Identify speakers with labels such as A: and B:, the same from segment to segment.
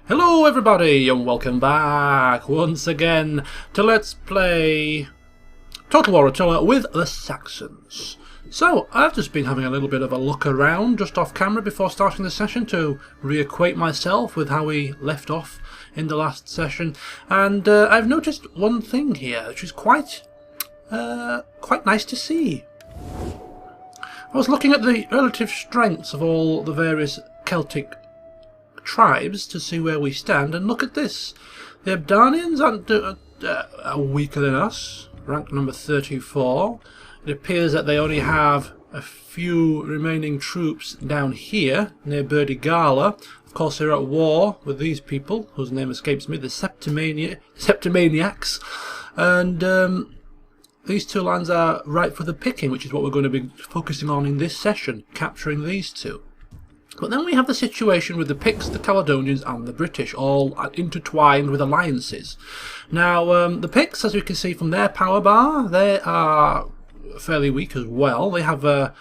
A: Hello everybody and welcome back once again to Let's Play Total War Attila with the Saxons. So, I've just been having a little bit of a look around just off camera before starting the session to reacquaint myself with how we left off in the last session, and I've noticed one thing here which is quite nice to see. I was looking at the relative strengths of all the various Celtic tribes to see where we stand, and look at this. The Abdanians are weaker than us, ranked number 34. It appears that they only have a few remaining troops down here near Burdigala. Of course, they're at war with these people whose name escapes me, the Septimaniacs, and these two lands are ripe for the picking, which is what we're going to be focusing on in this session, capturing these two. But then we have the situation with the Picts, the Caledonians and the British, all intertwined with alliances. Now, the Picts, as we can see from their power bar, they are fairly weak as well. They have, I'm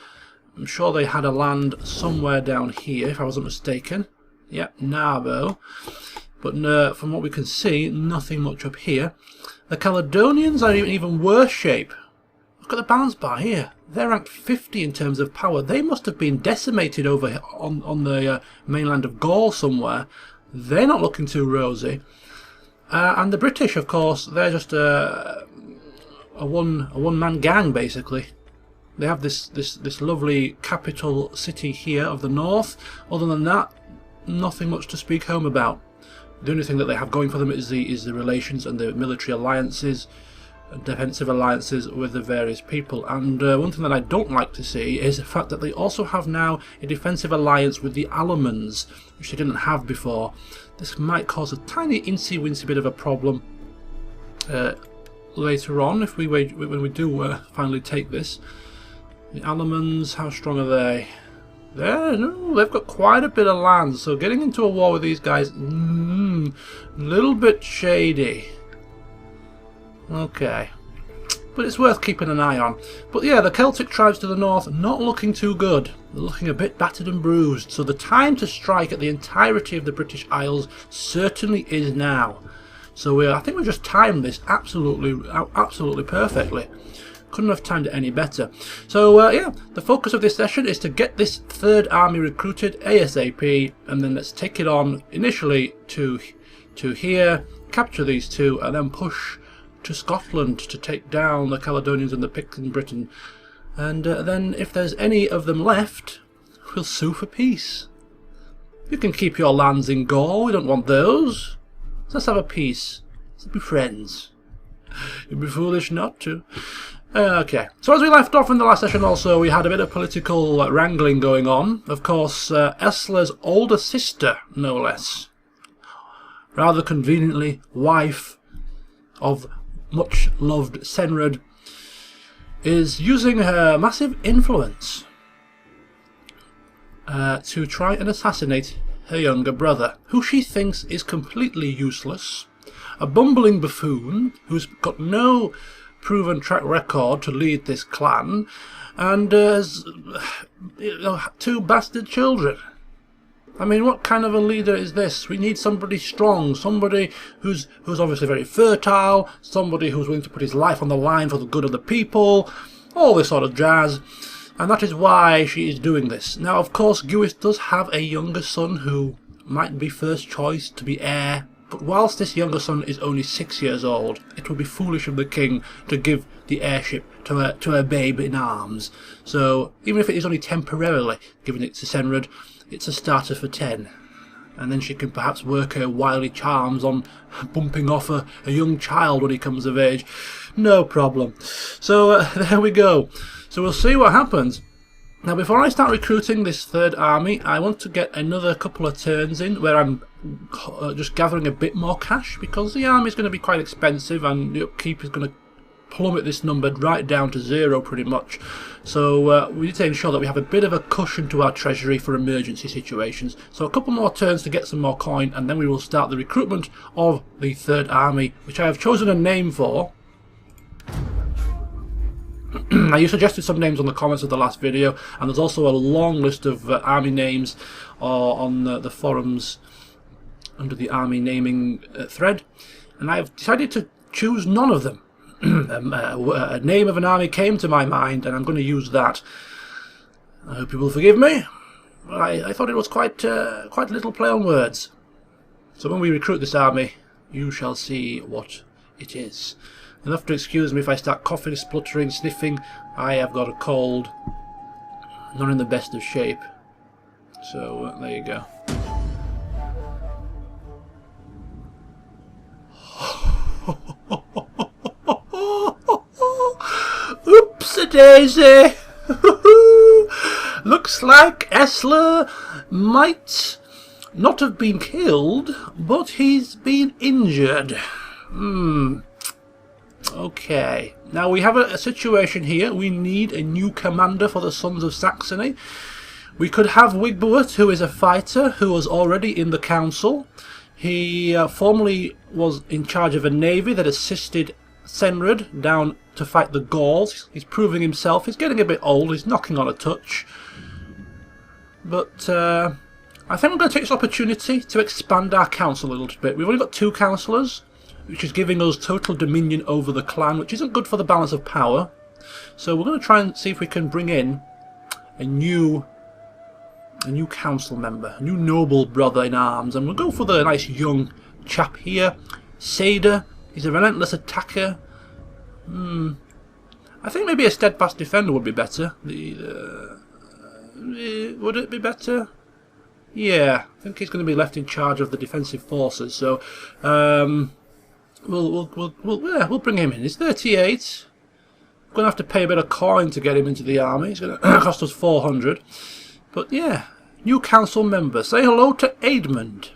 A: sure they had a land somewhere down here, if I wasn't mistaken. Yep, Narbo. But from what we can see, nothing much up here. The Caledonians are in even worse shape. Look at the balance bar here. They're ranked 50 in terms of power. They must have been decimated over on the mainland of Gaul somewhere. They're not looking too rosy. And the British, of course, they're just a one-man gang, basically. They have this lovely capital city here of the north. Other than that, nothing much to speak home about. The only thing that they have going for them is the relations and the military alliances, defensive alliances with the various people. And one thing that I don't like to see is the fact that they also have now a defensive alliance with the Allemans, which they didn't have before. This might cause a tiny incy-wincy bit of a problem later on if when we do finally take this. The Allemans, how strong are they? They've got quite a bit of land, so getting into a war with these guys, a little bit shady. Okay, but it's worth keeping an eye on. But yeah, the Celtic tribes to the north, not looking too good. They're looking a bit battered and bruised, so the time to strike at the entirety of the British Isles certainly is now. So I think we've just timed this absolutely perfectly. Couldn't have timed it any better. So yeah, the focus of this session is to get this third army recruited ASAP, and then let's take it on initially to here, capture these two, and then push to Scotland to take down the Caledonians and the Picts in Britain. And then if there's any of them left, we'll sue for peace. You can keep your lands in Gaul, we don't want those. Let's have a peace. Let's be friends. You'd be foolish not to. Okay, so as we left off in the last session also, we had a bit of political wrangling going on. Of course, Esla's older sister, no less, rather conveniently wife of much-loved Senrad, is using her massive influence to try and assassinate her younger brother, who she thinks is completely useless, a bumbling buffoon who's got no proven track record to lead this clan, and has two bastard children. I mean, what kind of a leader is this? We need somebody strong, somebody who's obviously very fertile, somebody who's willing to put his life on the line for the good of the people, all this sort of jazz, and that is why she is doing this. Now, of course, Gewis does have a younger son who might be first choice to be heir, but whilst this younger son is only 6 years old, it would be foolish of the king to give the heirship to a babe in arms. So, even if it is only temporarily giving it to Senrad, it's a starter for 10. And then she can perhaps work her wily charms on bumping off a young child when he comes of age. No problem. So, there we go. So we'll see what happens. Now, before I start recruiting this third army, I want to get another couple of turns in where I'm just gathering a bit more cash, because the army is going to be quite expensive and the upkeep is going to plummet this number right down to 0 pretty much. So we need to ensure that we have a bit of a cushion to our treasury for emergency situations. So a couple more turns to get some more coin, and then we will start the recruitment of the third army, which I have chosen a name for. Now, you suggested some names on the comments of the last video, and there's also a long list of army names on the forums under the army naming thread, and I've decided to choose none of them. A name of an army came to my mind, and I'm going to use that. I hope you will forgive me. I thought it was quite a little play on words. So when we recruit this army, you shall see what it is. You'll have to excuse me if I start coughing, spluttering, sniffing. I have got a cold. Not in the best of shape. So there you go. Oops-a-daisy! Looks like Esla might not have been killed, but he's been injured. Okay. Now we have a situation here. We need a new commander for the Sons of Saxony. We could have Wigbert, who is a fighter, who was already in the council. He formerly was in charge of a navy that assisted Senrad down to fight the Gauls. He's proving himself. He's getting a bit old. He's knocking on a touch. But I think we're going to take this opportunity to expand our council a little bit. We've only got 2 councillors, which is giving us total dominion over the clan, which isn't good for the balance of power. So we're going to try and see if we can bring in a new council member, a new noble brother in arms, and we'll go for the nice young chap here, Seda. He's a relentless attacker. I think maybe a steadfast defender would be better. Would it be better? Yeah, I think he's going to be left in charge of the defensive forces. So we'll bring him in. He's 38. We're going to have to pay a bit of coin to get him into the army. It's going to cost us 400. But yeah, new council member. Say hello to Edmund.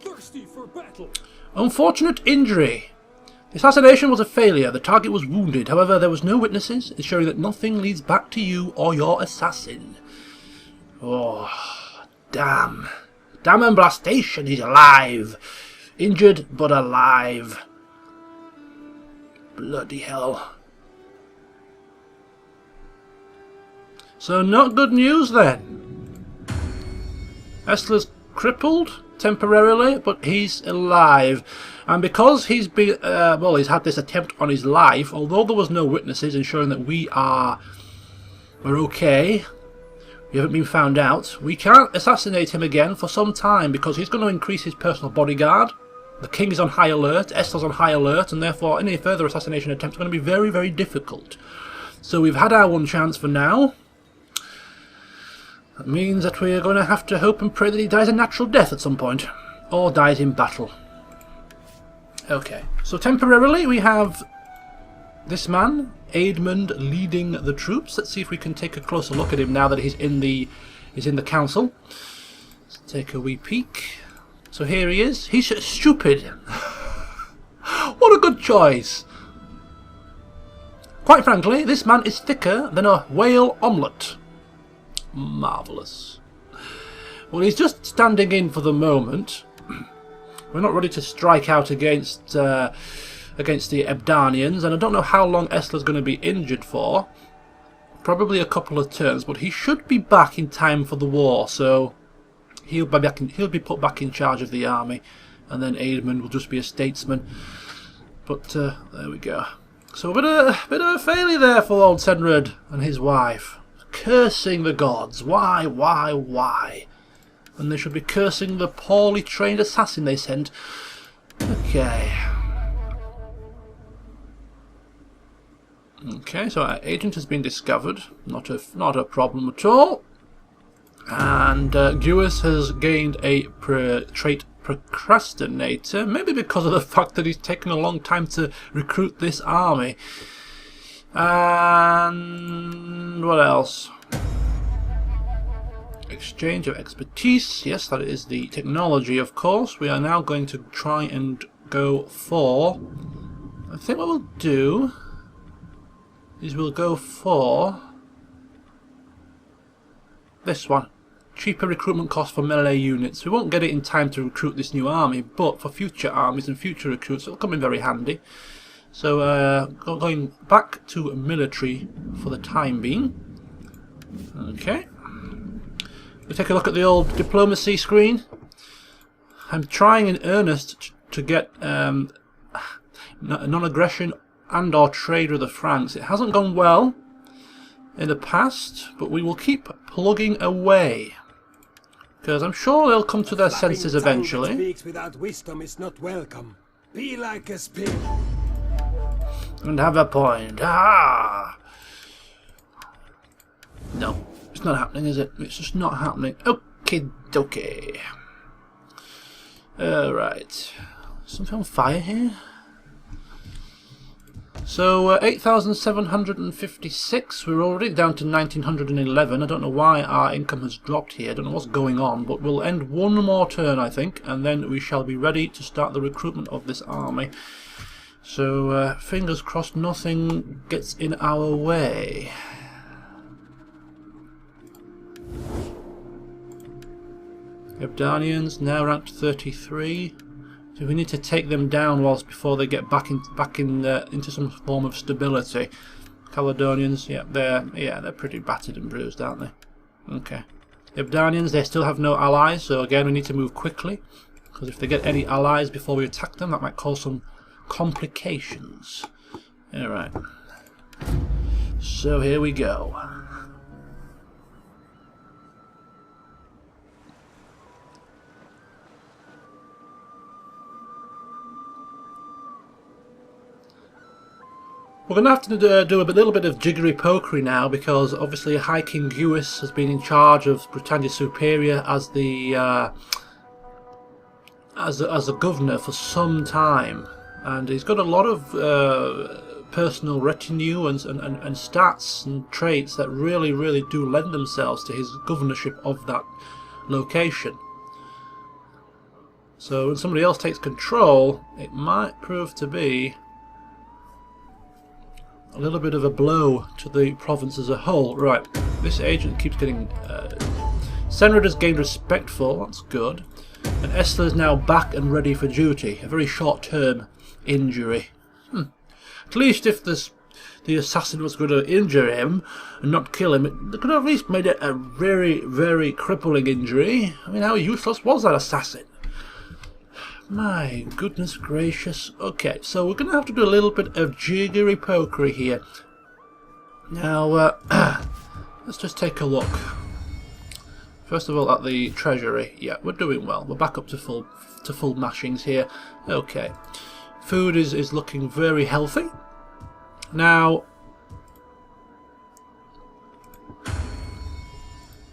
B: Thirsty for battle.
A: Unfortunate injury. The assassination was a failure. The target was wounded. However, there was no witnesses, ensuring that nothing leads back to you or your assassin. Oh, damn. Damn emblastation, he's alive. Injured, but alive. Bloody hell. So, not good news then. Esla's crippled temporarily, but he's alive. And because he's been, he's had this attempt on his life, although there was no witnesses ensuring that we're okay, we haven't been found out, we can't assassinate him again for some time because he's going to increase his personal bodyguard. The king is on high alert, Esla's on high alert, and therefore any further assassination attempts are going to be very, very difficult. So we've had our one chance for now. That means that we're going to have to hope and pray that he dies a natural death at some point, or dies in battle. Okay, so temporarily we have this man, Edmund, leading the troops. Let's see if we can take a closer look at him now that he's in the council. Let's take a wee peek. So here he is. He's stupid. What a good choice. Quite frankly, this man is thicker than a whale omelette. Marvellous. Well, he's just standing in for the moment. We're not ready to strike out against the Ebdanians, and I don't know how long Esla's going to be injured for. Probably a couple of turns, but he should be back in time for the war, so he'll be put back in charge of the army, and then Edmund will just be a statesman. But there we go. So a bit of a failure there for old Senrad and his wife. Cursing the gods. Why? And they should be cursing the poorly trained assassin they sent. Okay. Okay, so our agent has been discovered. Not a problem at all. And Gewis has gained a trait procrastinator, maybe because of the fact that he's taken a long time to recruit this army. And what else? Exchange of expertise. Yes, that is the technology, of course. We are now going to try and go for... I think what we'll do is we'll go for this one. Cheaper recruitment cost for melee units. We won't get it in time to recruit this new army, but for future armies and future recruits it'll come in very handy. So going back to military for the time being. Okay. We take a look at the old diplomacy screen. I'm trying in earnest to get non-aggression and or trade with the Franks. It hasn't gone well in the past, but we will keep plugging away. Because I'm sure they'll come to their senses eventually.
C: Speaks without wisdom is not welcome. Be like a spirit.
A: And have a point. Ah! No, it's not happening, is it? It's just not happening. Okie dokie. Alright. Something on fire here? So, 8,756. We're already down to 1,911. I don't know why our income has dropped here. I don't know what's going on, but we'll end one more turn, I think, and then we shall be ready to start the recruitment of this army. So, fingers crossed nothing gets in our way. Ebdanians now ranked 33. So we need to take them down before they get back into some form of stability. Caledonians, yeah, they're pretty battered and bruised, aren't they? Okay. Ebdanians, they still have no allies, so again we need to move quickly, because if they get any allies before we attack them, that might cause some complications. Alright. So here we go. We're going to have to do a little bit of jiggery-pokery now, because obviously High King Guis has been in charge of Britannia Superior as the as a governor for some time, and he's got a lot of personal retinue and stats and traits that really do lend themselves to his governorship of that location. So when somebody else takes control, it might prove to be a little bit of a blow to the province as a whole. Right, this agent keeps getting... Senrad has gained respect for, that's good. And Esla is now back and ready for duty. A very short-term injury. At least if the assassin was going to injure him and not kill him, they could have at least made it a very crippling injury. I mean, how useless was that assassin? My goodness gracious. Okay, so we're going to have to do a little bit of jiggery-pokery here. Now, let's just take a look. First of all, at the treasury. Yeah, we're doing well. We're back up to full mashings here. Okay. Food is looking very healthy. Now,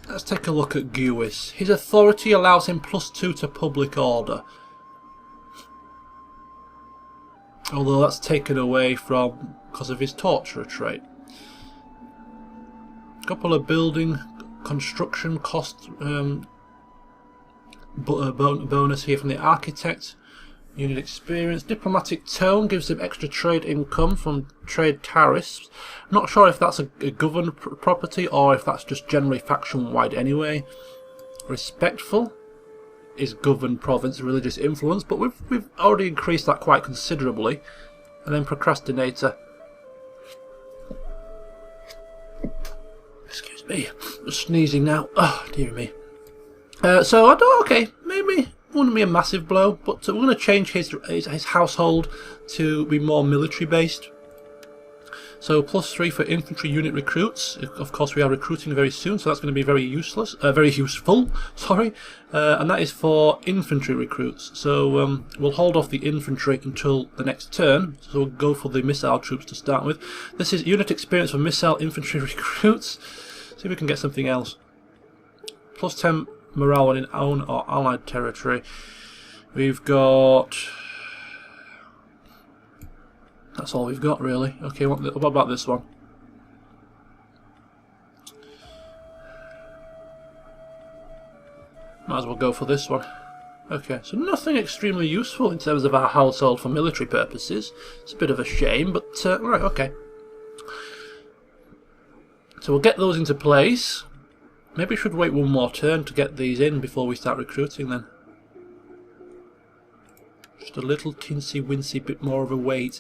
A: let's take a look at Guis. His authority allows him +2 to public order. Although that's taken away from because of his torturer trait. Couple of building construction cost bonus here from the architect. Unit experience. Diplomatic tone gives him extra trade income from trade tariffs. Not sure if that's a governed property or if that's just generally faction wide anyway. Respectful is governed province religious influence, but we've already increased that quite considerably. And then procrastinator. Excuse me, I'm sneezing now. Oh dear me. So I don't. Okay, maybe it wouldn't be a massive blow, but we're going to change his household to be more military based. So +3 for infantry unit recruits. Of course, we are recruiting very soon, so that's going to be very useful. Sorry, and that is for infantry recruits. So we'll hold off the infantry until the next turn. So we'll go for the missile troops to start with. This is unit experience for missile infantry recruits. See if we can get something else. +10 morale on in own or allied territory. We've got. That's all we've got, really. Okay, what about this one? Might as well go for this one. Okay, so nothing extremely useful in terms of our household for military purposes. It's a bit of a shame, but right, okay. So we'll get those into place. Maybe we should wait one more turn to get these in before we start recruiting then. Just a little tinsy-wincy bit more of a wait.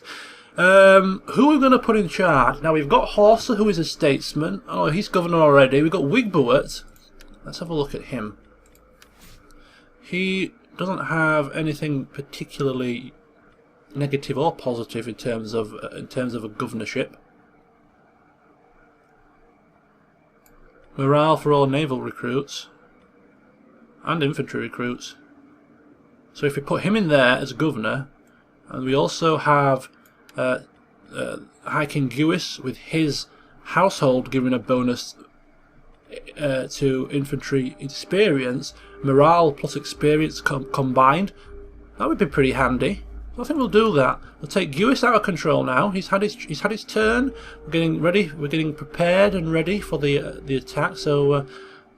A: Who are we going to put in charge? Now we've got Horsa, who is a statesman. Oh, he's governor already. We've got Wigbowit. Let's have a look at him. He doesn't have anything particularly negative or positive in terms of a governorship. Morale for all naval recruits and infantry recruits. So if we put him in there as governor, and we also have High King Gewis with his household giving a bonus to infantry experience, morale plus experience combined, that would be pretty handy. So I think we'll do that. We'll take Gewis out of control now. He's had his turn. We're getting ready. We're getting prepared and ready for the attack. So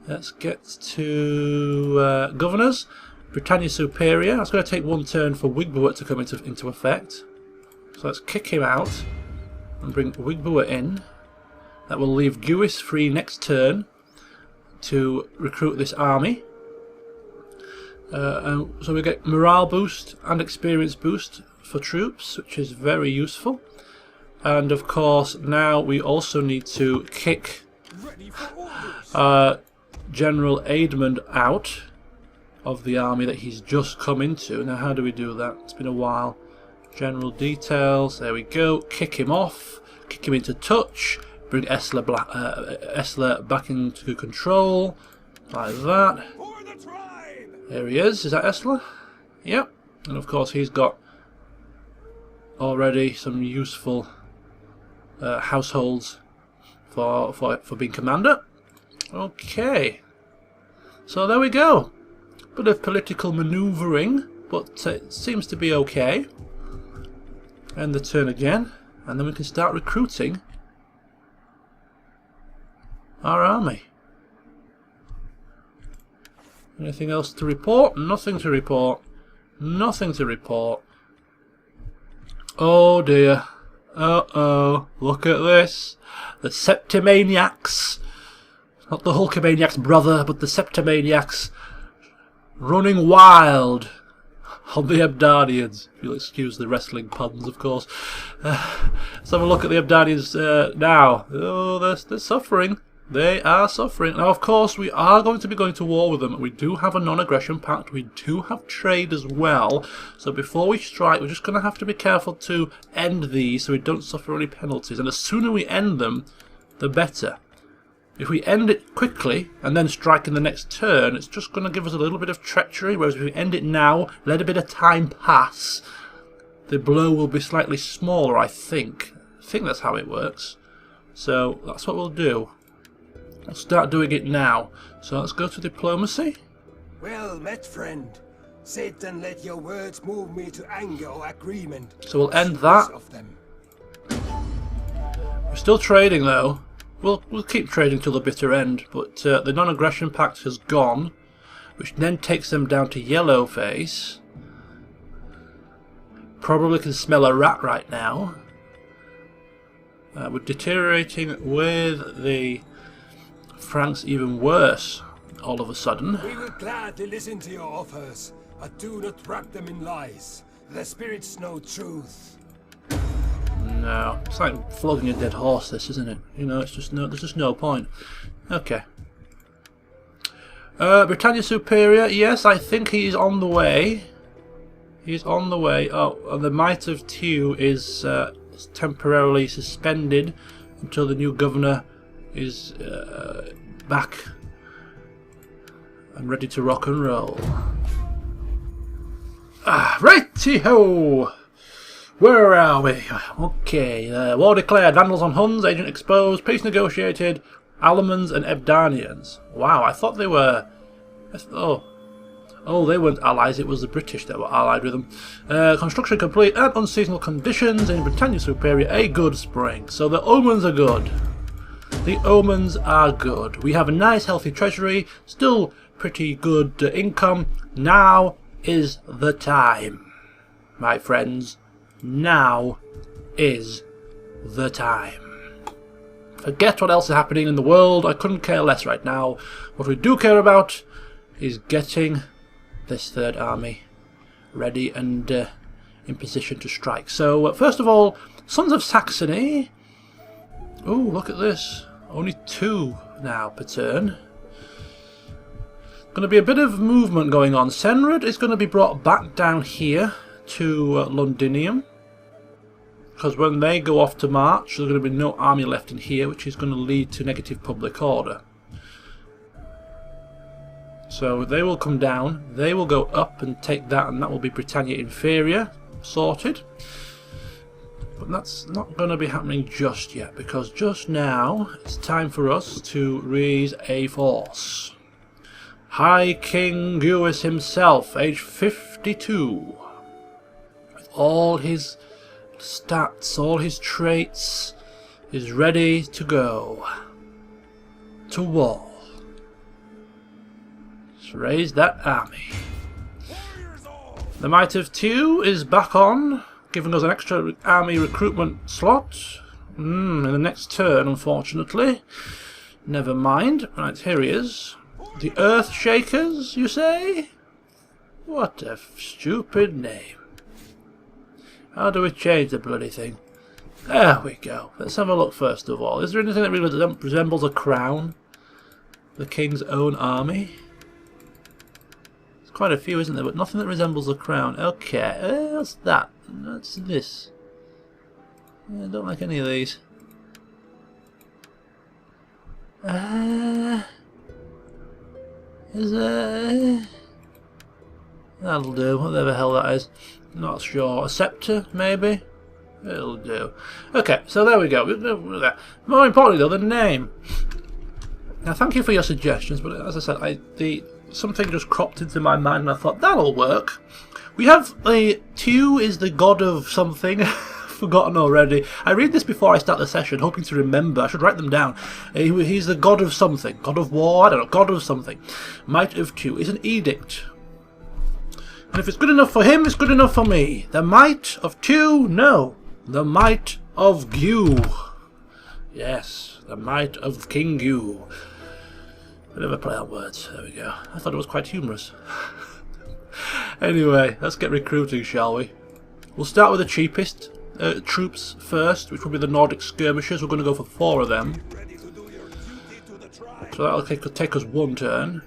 A: let's get to governors. Britannia Superior. That's going to take one turn for Wigbowit to come into effect. So let's kick him out and bring Wigbowit in. That will leave Gewis free next turn to recruit this army. So we get morale boost and experience boost for troops, which is very useful. And of course now we also need to kick General Aidmund out of the army that he's just come into. Now how do we do that? It's been a while. General details, there we go. Kick him off, kick him into touch, bring Esla back into control, like that. There he is that Esla? Yep. And of course he's got already some useful households for being commander. Okay. So there we go. Bit of political manoeuvring, but it seems to be okay. End the turn again, and then we can start recruiting our army. Anything else to report? Nothing to report. Nothing to report. Oh dear. Uh-oh. Look at this. The Septimaniacs. Not the Hulkamaniac's brother, but the Septimaniacs running wild on the Ebdanians. If you'll excuse the wrestling puns, of course. Let's have a look at the Ebdanians now. Oh, they're suffering. They are suffering. Now, of course, we are going to be going to war with them. We do have a non-aggression pact. We do have trade as well. So before we strike, we're just going to have to be careful to end these so we don't suffer any penalties. And the sooner we end them, the better. If we end it quickly and then strike in the next turn, it's just going to give us a little bit of treachery. Whereas if we end it now, let a bit of time pass, the blow will be slightly smaller, I think. I think that's how it works. So that's what we'll do. We'll start doing it now. So let's go to diplomacy.
C: Well met, friend. Sit and let your words move me to anger or agreement.
A: So we'll end that. We're still trading though. We'll keep trading till the bitter end, but the non-aggression pact has gone, which then takes them down to yellow face. Probably can smell a rat right now. We're deteriorating with the Franks even worse all of a sudden.
C: We will gladly listen to your offers, but do not wrap them in lies. The spirits know truth.
A: No, it's like flogging a dead horse, this, isn't it? You know, it's just there's just no point. Okay. Britannia Superior, yes, I think he's on the way. He's on the way. Oh, and the Might of Tew is temporarily suspended until the new governor is back and ready to rock and roll. Ah, righty-ho! Where are we? Okay, war declared, Vandals on Huns, agent exposed, peace negotiated, Alamans and Ebdanians. Wow, I thought they were... Oh, they weren't allies, it was the British that were allied with them. Construction complete and unseasonal conditions in Britannia Superior, a good spring. So the omens are good. The omens are good. We have a nice healthy treasury, still pretty good income. Now is the time, my friends. Now is the time. Forget what else is happening in the world. I couldn't care less right now. What we do care about is getting this third army ready and in position to strike. So first of all, Sons of Saxony. Oh, look at this. Only 2 now per turn. Going to be a bit of movement going on. Senrad is going to be brought back down here to Londinium. Because when they go off to march, there's going to be no army left in here, which is going to lead to negative public order. So they will come down, they will go up and take that, and that will be Britannia Inferior. Sorted. But that's not going to be happening just yet, because just now it's time for us to raise a force. High King Gewis himself, age 52, with all his stats, all his traits, is ready to go to war. Let's raise that army. The Might of 2 is back on, giving us an extra army recruitment slot in the next turn, unfortunately. Never mind. Right, here he is. The Earth Shakers, you say? What a stupid name. How do we change the bloody thing? There we go. Let's have a look first of all. Is there anything that really resembles a crown? The king's own army? There's quite a few, isn't there? But nothing that resembles a crown. Okay, what's that? What's this? I don't like any of these. That'll do, whatever the hell that is. Not sure. A scepter, maybe? It'll do. Okay, so there we go. More importantly, though, the name. Now, thank you for your suggestions, but as I said, something just cropped into my mind, and I thought, that'll work. We have the Tew is the god of something. Forgotten already. I read this before I start the session, hoping to remember. I should write them down. He's the god of something. God of war? I don't know. God of something. Might of 2 is an edict. And if it's good enough for him, it's good enough for me. The Might of 2? No. The Might of Gew. Yes. The Might of King Gew. Bit of a play on words. There we go. I thought it was quite humorous. Anyway, let's get recruiting, shall we? We'll start with the cheapest troops first, which will be the Nordic skirmishers. We're going to go for 4 of them. So that'll take us 1 turn.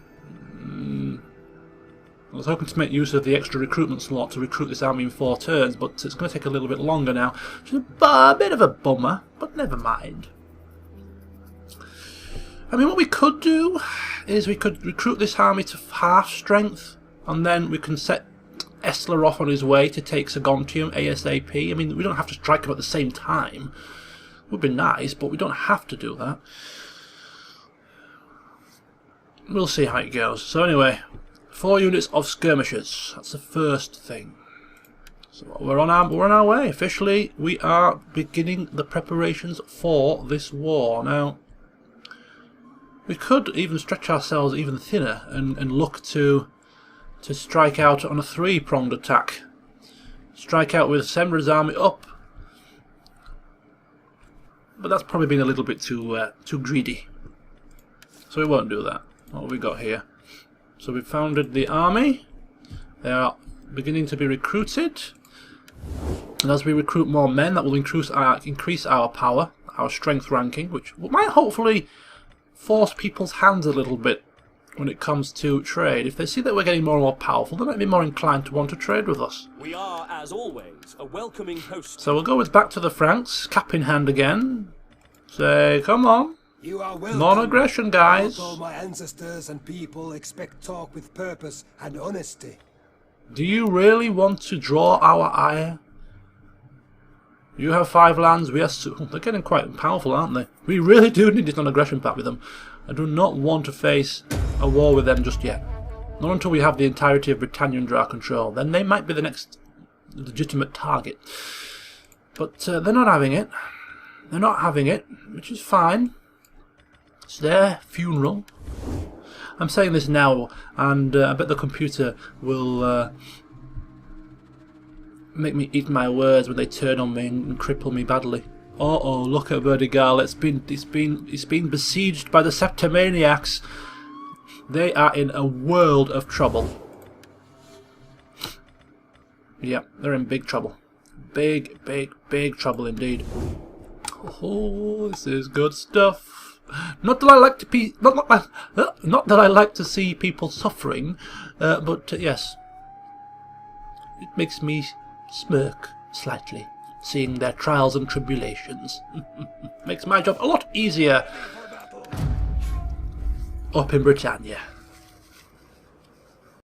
A: I was hoping to make use of the extra recruitment slot to recruit this army in 4 turns, but it's going to take a little bit longer now. Which is a bit of a bummer, but never mind. I mean, what we could do is we could recruit this army to half strength, and then we can set Esla off on his way to take Sagontium ASAP. I mean, we don't have to strike him at the same time. It would be nice, but we don't have to do that. We'll see how it goes. So anyway, 4 units of skirmishers. That's the first thing. So we're on our way. Officially, we are beginning the preparations for this war. Now, we could even stretch ourselves even thinner and look to strike out on a 3-pronged attack. Strike out with Senrad's army up. But that's probably been a little bit too greedy. So we won't do that. What have we got here? So we've founded the army. They are beginning to be recruited. And as we recruit more men, that will increase our power, our strength ranking, which might hopefully force people's hands a little bit when it comes to trade. If they see that we're getting more and more powerful, they might be more inclined to want to trade with us.
B: We are, as always, a welcoming host.
A: So we'll go back to the Franks, cap in hand again. Say, come on.
C: You are welcome.
A: Non-aggression, guys.
C: Although my ancestors and people expect talk with purpose and honesty.
A: Do you really want to draw our ire? You have 5 lands, we are they're getting quite powerful, aren't they? We really do need this non-aggression pact with them. I do not want to face a war with them just yet. Not until we have the entirety of Britannia under our control. Then they might be the next legitimate target. But they're not having it. They're not having it, which is fine. It's their funeral. I'm saying this now, and I bet the computer will make me eat my words when they turn on me and cripple me badly. Uh-oh, look at Vertigal. It's been besieged by the Septimaniacs. They are in a world of trouble. Yeah, they're in big trouble. Big big trouble indeed. Oh, this is good stuff. Not that I like to not that I like to see people suffering, but yes, it makes me smirk slightly, seeing their trials and tribulations. Makes my job a lot easier up in Britannia.